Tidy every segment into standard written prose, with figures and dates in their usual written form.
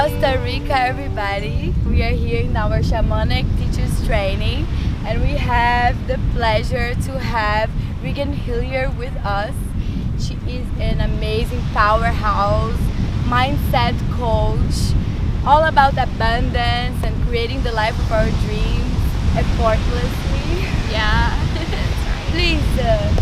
Costa Rica, everybody. We are here in our shamanic teachers training, and we have the pleasure to have Regan Hillyer with us. She is an amazing powerhouse mindset coach, all about abundance and creating the life of our dreams effortlessly. Yeah. Please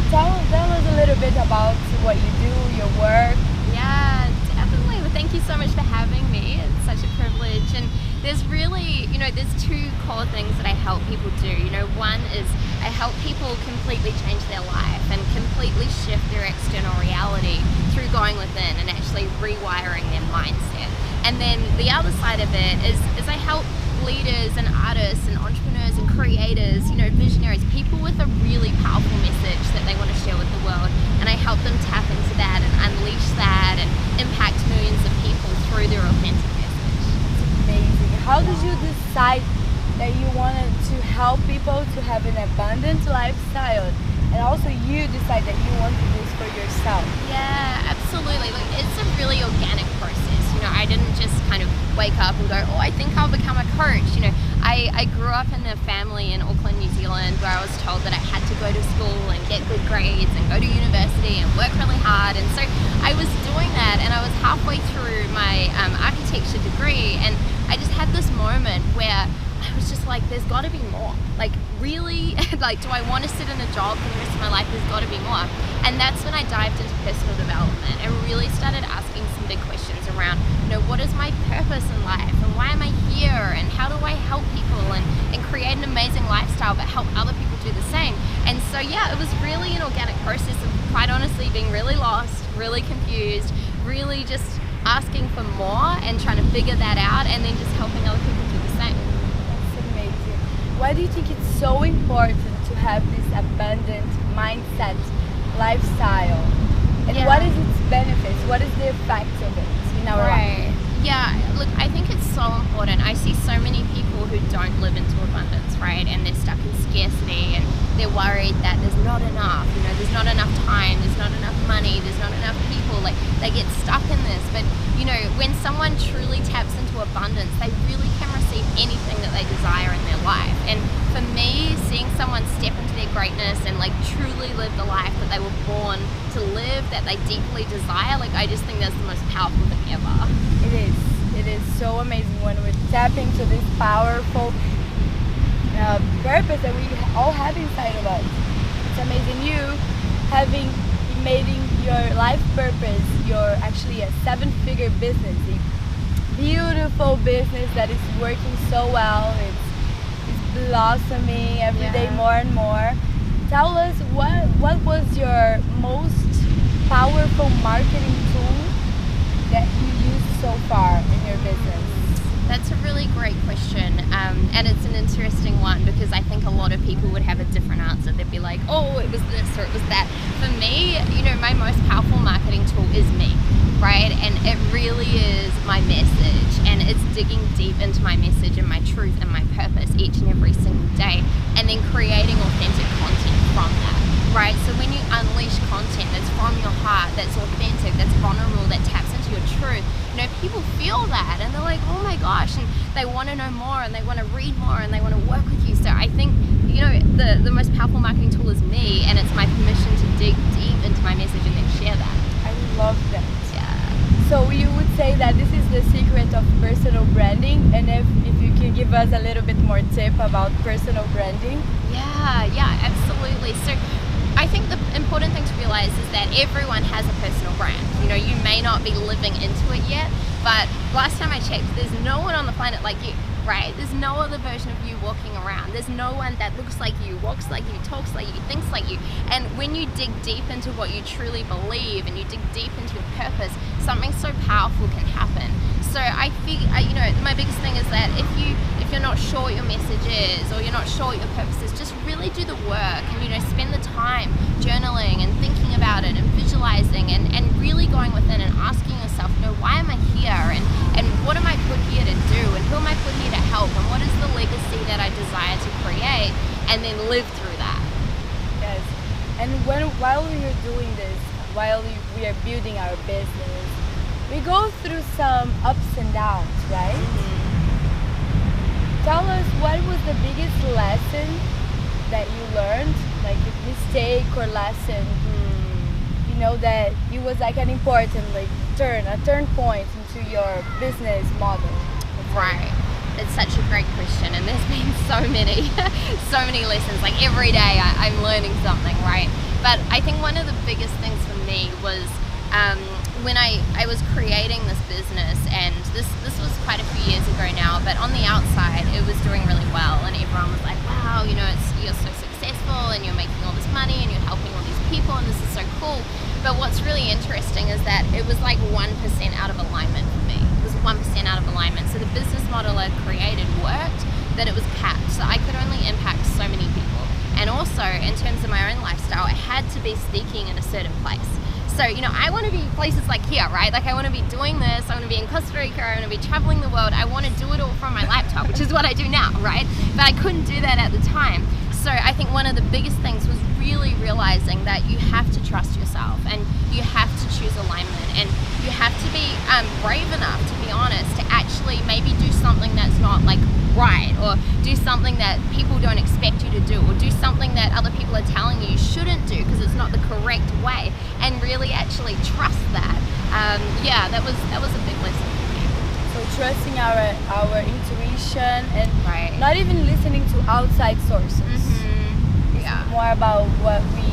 tell us a little bit about what you do, your work. Yeah, definitely. Well, thank you so much for having me. It's such a privilege. And there's really, there's two core things that I help people do. One is I help people completely change their life and completely shift their external reality through going within and actually rewiring their mindset. And then the other side of it is I help leaders and artists and entrepreneurs and creators, visionaries, people with a really powerful message that they want to share with the world, and I help them tap into that and unleash that and impact millions of people through their authentic message. It's amazing. How did you decide that you wanted to help people to have an abundant lifestyle, and also you decide that you want to do this for yourself? Yeah, absolutely. It's a really organic process. I didn't just kind of wake up and go, I think I'll become a coach. I grew up in a family in Auckland, New Zealand, where I was told that I had to go to school and get good grades and go to university and work really hard. And so I was doing that, and I was halfway through my architecture degree, and I just had this moment where I was just like, there's got to be more. Really, do I want to sit in a job for the rest of my life? There's got to be more. And that's when I dived into personal development and really started asking some big questions around, what is my purpose in life, and why am I here, and how do I help people and create an amazing lifestyle but help other people do the same. And so yeah, it was really an organic process of, quite honestly, being really lost, really confused, really just asking for more and trying to figure that out, and then just helping other people do the same. That's amazing. Why do you think it's so important to have this abundant mindset lifestyle? And what is its benefits? What is the effect of it in our life? Yeah, look, I think it's so important. I see so many people who don't live into abundance, right? And they're stuck in scarcity, and they're worried that there's not enough, there's not enough time, there's not enough money, there's not enough people. They get stuck in this. But, when someone truly taps into abundance, they really can receive anything that they desire in their life. And for me, seeing someone step into their greatness and truly live the life that they were born to live, that they deeply desire, I just think that's the most powerful thing ever. It is so amazing when we tap into this powerful purpose that we all have inside of us. It's amazing. You having made your life purpose, you're actually a 7-figure business, a beautiful business that is working so well. It's blossoming every day more and more. Tell us what was your most powerful marketing tool that you used so far in your business? That's a really great question, and it's an interesting one, because I think a lot of people would have a different answer. They'd be like, oh, it was this or it was that. For me, my most powerful marketing tool is me, right? And it really is my message, and it's digging deep into my message and my truth and my purpose each and every single day, and then creating authentic content from that, right? So when you unleash content that's from your heart, that's authentic, that's vulnerable, that taps into your truth, people feel that, and they're like, oh my gosh, and they want to know more, and they want to read more, and they want to work with you. So I think, the most powerful marketing tool is me, and it's my permission to dig deep into my message and then share that. I love that. Yeah. So you would say that this is the secret of personal branding, and if you can give us a little bit more tip about personal branding? Yeah, absolutely. So I think the important thing to realize is that everyone has a personal brand. You may not be living into it yet, but last time I checked, there's no one on the planet like you, right? There's no other version of you walking around. There's no one that looks like you, walks like you, talks like you, thinks like you. And when you dig deep into what you truly believe, and you dig deep into your purpose, something so powerful can happen. So I think, my biggest thing is that if you're not sure what your message is, or you're not sure what your purpose is, just really do the work, and spend the time journaling and thinking about it and visualizing, and really going within and asking yourself, why am I here, and what am I put here to do, and who am I put here to help, and what is the legacy that I desire to create, and then live through that. Yes. And while we are doing this, while we are building our business, we go through some ups and downs, right? Tell us, what was the biggest lesson that you learned, like a mistake or lesson, you know, that it was like an important like a turn point into your business model? Right. It's such a great question, and there's been so many lessons. Like every day I'm learning something, right? But I think one of the biggest things for me was when I was creating this business, and this was quite a few years ago now, but on the outside it was doing really well, and everyone was like, wow, you know, you're so successful and you're making all this money and you're helping all these people and this is so cool. But what's really interesting is that it was like 1% out of alignment for me. It was 1% out of alignment. So the business model I'd created worked, that it was capped. So I could only impact so many people. And also, in terms of my own lifestyle, I had to be speaking in a certain place. So, you know, I want to be places like here, right? Like I want to be doing this, I want to be in Costa Rica, I want to be traveling the world, I want to do it all from my laptop, which is what I do now, right? But I couldn't do that at the time. So I think one of the biggest things was really realizing that you have to trust yourself, and you have to choose alignment, and you have to be brave enough, to be honest, to actually maybe do something that's not like right, or do something that people don't expect you to do, or do something that other people are telling you shouldn't do because it's not the correct way, and really actually trust that. Yeah, that was a big lesson for me. So trusting our intuition, and right. not even listening to outside sources. It's more about what we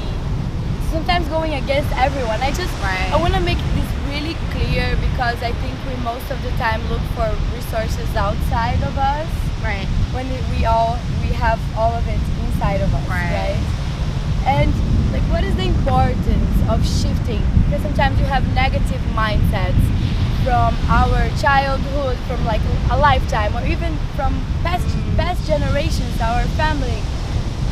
sometimes going against everyone. I want to make this really clear, because I think we most of the time look for resources outside of us, right? When we have all of it inside of us, right? And like, what is the importance of shifting? Because sometimes you have negative mindsets from our childhood, from like a lifetime, or even from past generations, our family.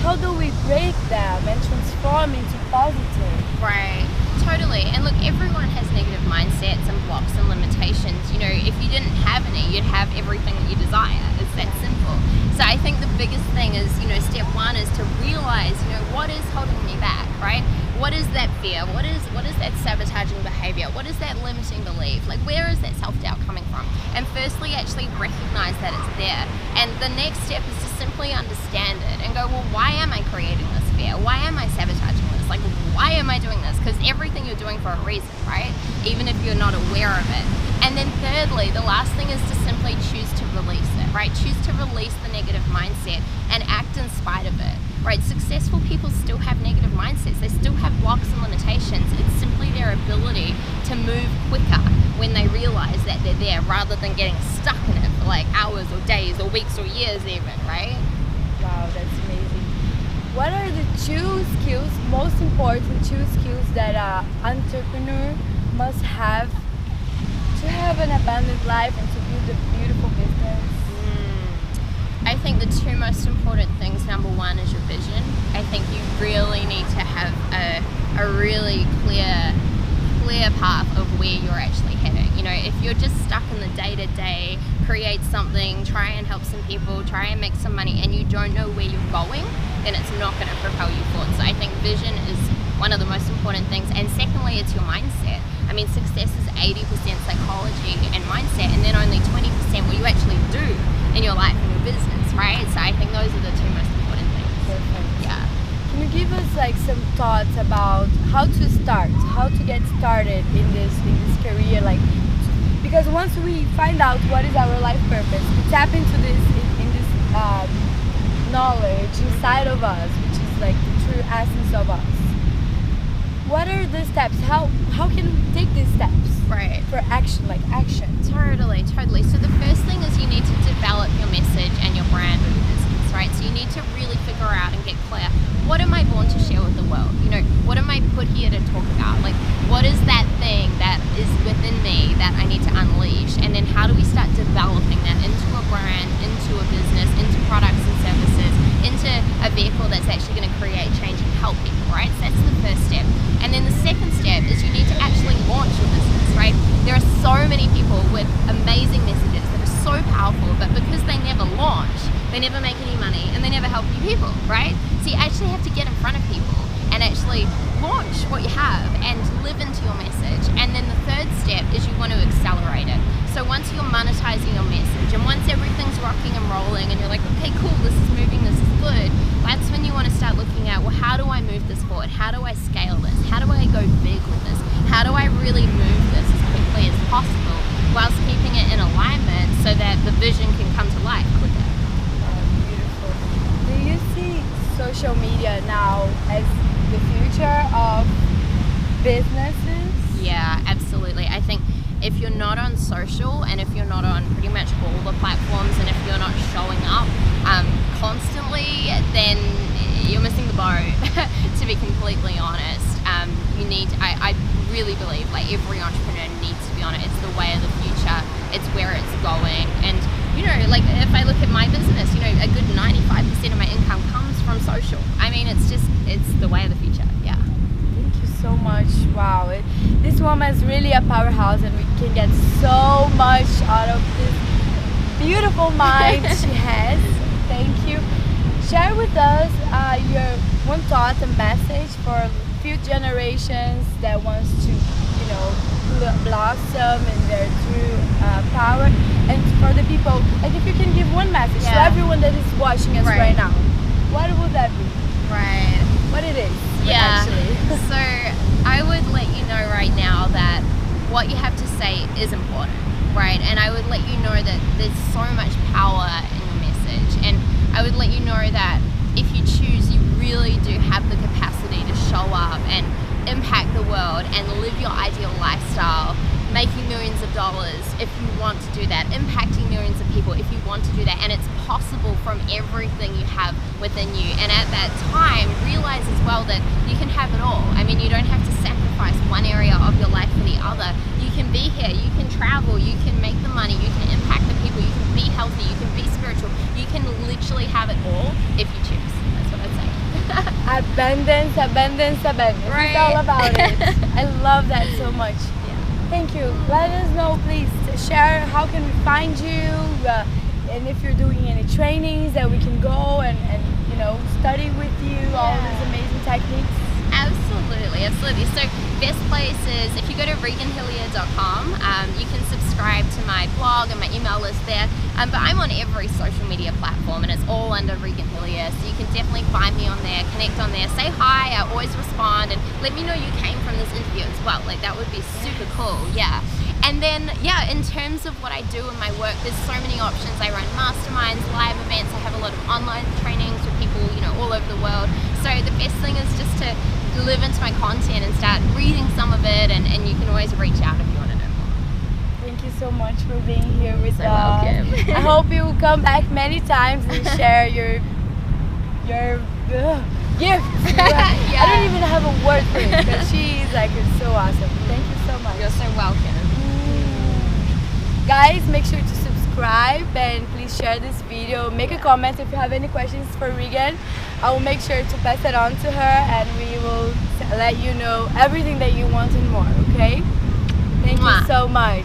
How do we break them and transform into positive? Right, totally. And look, everyone has negative mindsets and blocks and limitations. You know, if you didn't have any, you'd have everything that you desire. It's that simple. So I think the biggest thing is, you know, step one is to realize, you know, what is holding me back, right? What is that fear? What is that sabotaging behavior? What is that limiting belief? Like, where is that self-doubt coming from? And firstly, actually recognize that it's there. And the next step is to simply understand it and go, well, why am I creating this fear? Why am I sabotaging this? Like, why am I doing this? Because everything you're doing for a reason, right? Even if you're not aware of it. And then thirdly, the last thing is to simply choose to release it, right? Choose to release the negative mindset and act in spite of it, right? Successful people still have negative mindsets. They still have blocks and limitations. It's simply their ability to move quicker when they realize that they're there, rather than getting stuck in it for like hours or days or weeks or years even, right? Wow, that's amazing. What are the most important two skills that an entrepreneur must have to have an abundant life and to build a beautiful business? I think the two most important things, number one is your vision. I think you really need to have a really clear path of where you're actually heading. You know, if you're just stuck in the day-to-day, create something, try and help some people, try and make some money, and you don't know where you're going, then it's not going to propel you forward. So I think vision is one of the most important things. And secondly, it's your mindset. I mean, success is 80% psychology and mindset, and then only 20% what you actually do in your life and your business, right? So I think those are the two most important things. Perfect. Yeah. Can you give us like some thoughts about how to get started in this career? Like, because once we find out what is our life purpose, we tap into this knowledge inside of us, which is like the true essence of us. What are the steps? How can we take these steps? Right. For action, like action. Totally. So the first thing is you need to develop your message and your brand with your business, right? So you need to really figure out and get clear, what am I born to share with the world? You know, what am I put here to talk about? Like, what is that thing that is within me that I need to unleash? And then how do we start developing that into a brand, into a business, into products and services, into a vehicle that's actually going to create change and help people, right? So that's the first step. And then the second step is you need to actually launch your business, right? There are so many people with amazing messages that are so powerful, but because they never launch, they never make any money, and they never help any people, right? So you actually have to get in front of people and actually launch what you have and live into your message. And then the third step is you want to accelerate it. So once you're monetizing your message and once everything's rocking and rolling and you're like, okay, cool, this is moving, this is good, that's when you want to start looking at, well, how do I move this forward? How do I scale this? How do I go big with this? How do I really move this as quickly as possible whilst keeping it in alignment so that the vision can come to life quicker? Oh, beautiful. Do you see social media now as the future of businesses? Yeah, absolutely. I think if you're not on social and if you're not on pretty much all the platforms and if you're not showing up constantly, then you're missing the boat, to be completely honest. You need, I really believe like every entrepreneur needs to be on it. It's the way of the future. It's where it's going. And you know, like if I look at my business, you know, a good 95% of my income comes from social. I mean, it's the way of the future. Yeah. Thank you so much. Wow, this woman is really a powerhouse, and we can get so much out of this beautiful mind she has. Thank you. Share with us your one thought and message for future generations that wants to, you know, blossom in their true power, and for the people, like if you can give one message to everyone that is watching us right now, what would that be? Right. What it is? Yeah. Actually. So I would let you know right now that what you have to say is important, right? And I would let you know that there's so much power in your message, and I would let you know that if you choose, you really do have the capacity to show up and impact the world and live your ideal lifestyle, making millions of dollars if you want to do that, impacting millions of people if you want to do that, and it's possible from everything you have within you. And at that time, realize as well that you can have it all. I mean, you don't have to sacrifice one area of your life for the other. You can be here, you can travel, you can make the money, you can impact the people, you can be healthy, you can be spiritual, you can literally have it all if you choose. That's what I'd say. Abundance, abundance, abundance. Right. It's all about it. I love that so much. Thank you. Let us know, please. Share how can we find you, and if you're doing any trainings that we can go and you know, study with you all these amazing techniques. Absolutely, absolutely. So best place is if you go to reganhillyer.com, you can subscribe to my blog and my email list there. But I'm on every social media platform and it's all under Regan Hillyer, so you can definitely find me on there, connect on there, say hi, I always respond, and let me know you came from this interview as well. Like that would be super cool, yeah. And then, yeah, in terms of what I do in my work, there's so many options. I run masterminds, live events, I have a lot of online trainings with people, you know, all over the world. So the best thing is just to live into my content and start reading some of it, and you can always reach out if you want to know more. Thank you so much for being here with us. Welcome. I hope you will come back many times and share your gifts. I don't even have a word for it, because she's like so awesome. Thank you so much. You're so welcome. Guys, make sure to subscribe and please share this video. Make a comment if you have any questions for Regan. I will make sure to pass it on to her, and we will let you know everything that you want and more, okay? Thank you so much.